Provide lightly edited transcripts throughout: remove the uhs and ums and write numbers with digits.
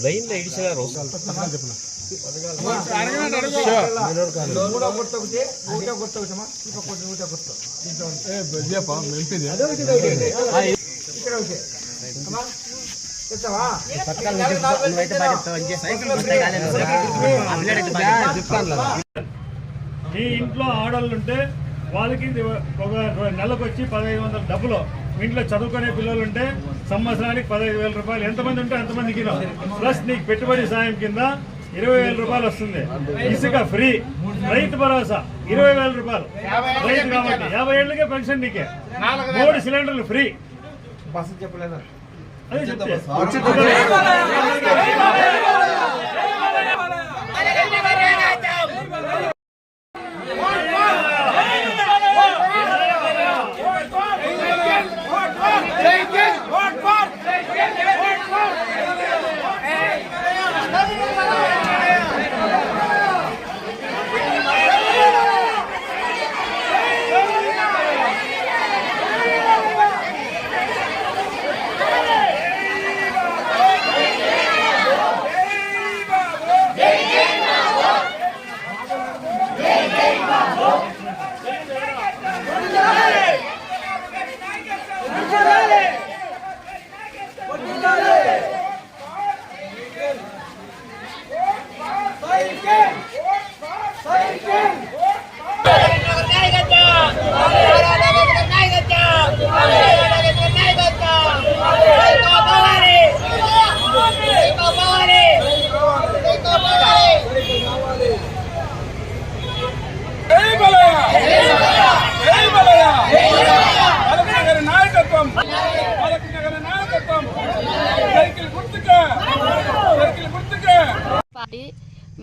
Line లో ఇడిచారు ఈ ఇంట్లో ఆడవాళ్ళుంటే వాళ్ళకి ఒక నెలకు వచ్చి 1500 డబ్బులు, ఇంట్లో చదువుకునే పిల్లలు ఉంటే సంవత్సరానికి 15,000 రూపాయలు, ఎంతమంది ఉంటే అంతమందికి ప్లస్ నీకు పెట్టుబడి సాయం కింద 20,000 రూపాయలు వస్తుంది. ఇసుక ఫ్రీ, రైతు భరోసా 20,000 రూపాయలు రైతు కాబట్టి 50 ఏళ్ళకే పెన్షన్ నీకే, 3 సిలిండర్లు ఫ్రీ. అదే చెప్తే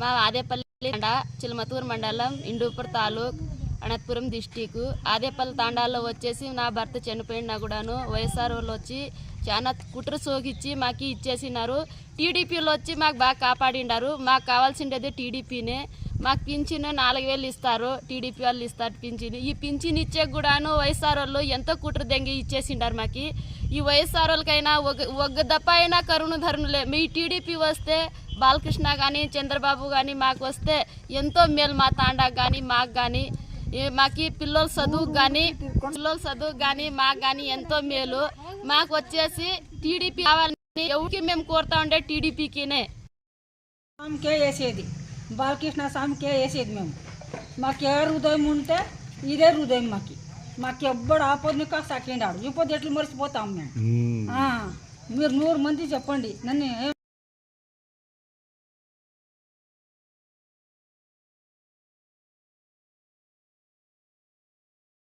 మా ఆదేపల్లి తాండా, చిలమతూరు మండలం, ఇండూపూర్ తాలూక్, అనంతపురం డిస్టిక్. ఆదేపల్లి తాండాలో వచ్చేసి నా భర్త చనిపోయినా కూడాను వైఎస్ఆర్ వాళ్ళు వచ్చి చాలా కుట్ర సోకిచ్చి మాకు ఇచ్చేసినారు. టీడీపీలో వచ్చి మాకు బాగా కాపాడిండారు. మాకు కావాల్సిండేది టీడీపీనే. మాకు పింఛను 4,000 ఇస్తారు, టీడీపీ వాళ్ళు ఇస్తారు పింఛను. ఈ పింఛను ఇచ్చే కూడాను వైఎస్ఆర్ వాళ్ళు ఎంతో కుట్ర దెంగి ఇచ్చేసిండారు మాకు. ఈ వైఎస్ఆర్ వాళ్ళకైనా ఒక దప్ప అయినా కరుణ ధరుణులే. మీ టీడీపీ వస్తే బాలకృష్ణ కానీ చంద్రబాబు కానీ మాకు వస్తే ఎంతో మేలు, మా తాండాకు కానీ మాకు కానీ, మాకు పిల్లల చదువుకు కానీ మాకు కానీ ఎంతో మేలు. మాకు వచ్చేసి టీడీపీ కావాలని ఎవరికి మేము కోరుతా ఉండే టీడీపీకినే. స్వామికే వేసేది, బాలకృష్ణ స్వామికే వేసేది మేము. మాకు ఏ హృదయం ఉంటే ఇదే హృదయం. మాకు ఎవ్వడు ఆపదనికా సాకిండాడు. ఇప్పుడు ఎట్లు మర్చిపోతాం మేము. మీరు 100 మంది చెప్పండి నన్ను